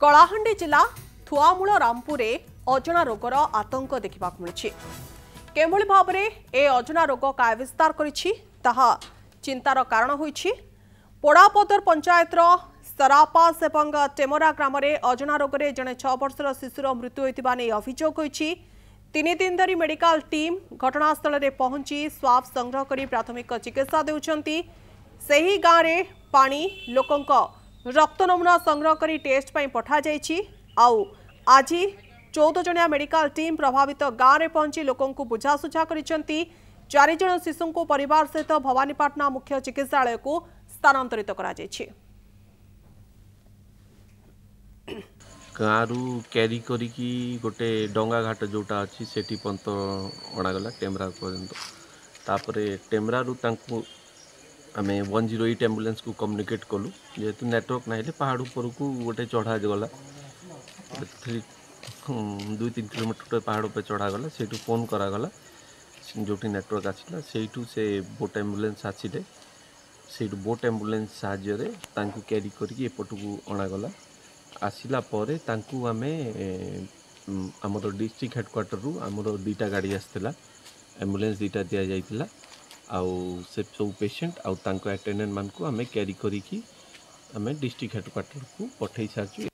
कलाहांडी जिला थुआमूल रामपुर अजना रोगर आतंक देखा मिली केभली भाव में ए अजना रोग काय विस्तार करिछि ताहा चिंतार कारण होइछि। पोड़ापदर पंचायतर सरापास एवं टेमरा ग्राम में अजना रोगरे जड़े 6 वर्षर शिशुर मृत्यु होइतिबा नै अभियोग होइछि। 3 दिन धरी मेडिकल टीम घटनास्थल में पहुंची स्वाब संग्रह कर प्राथमिक चिकित्सा देउछंती। सही गाँव में पानी लोकंक रक्त नमूना संग्रह कर टेस्ट पर पठा जाइछि। आउ आज 14 जणिया मेडिकल टीम प्रभावित गाँव में पहुंची लोकों को बुझासुझा करिसेंती। 4 जण शिशु को परिवार सहित भवानीपाटना मुख्य चिकित्सालय को स्थानांतरित करा जाइछि। गाँव क्यारी करिकी गोटे डंगा घाट जोटा अच्छी सेठी पंत अणागला टेमरा पर्यंत तापरे टेमरा रु तांको आम 108 एम्बुलेंस को कम्युनिकेट कलु जेहेतु नेटवर्क ना पहाड़ ऊपर को गोटे चढ़ा गला 2-3 किलोमीटर पहाड़ पर चढ़ा गला से फोन करागला जो नेटवर्क आसला से बोट एम्बुलेंस आसिले से बोट एम्बुलेंस साहाय्य क्यारी करके एपट को अणागला आसला पर आमे आमर डिस्ट्रिक्ट हेडक्वार्टर रु आमर 2टा गाड़ी आसला एम्बुलेंस 2टा दि जाइतिला आउ से सब पेशेंट आउ तांको अटेंडेंट मान को आमे क्यारी करिकी आमे डिस्ट्रिक्ट हेडक्वार्टर को पठै सारछु।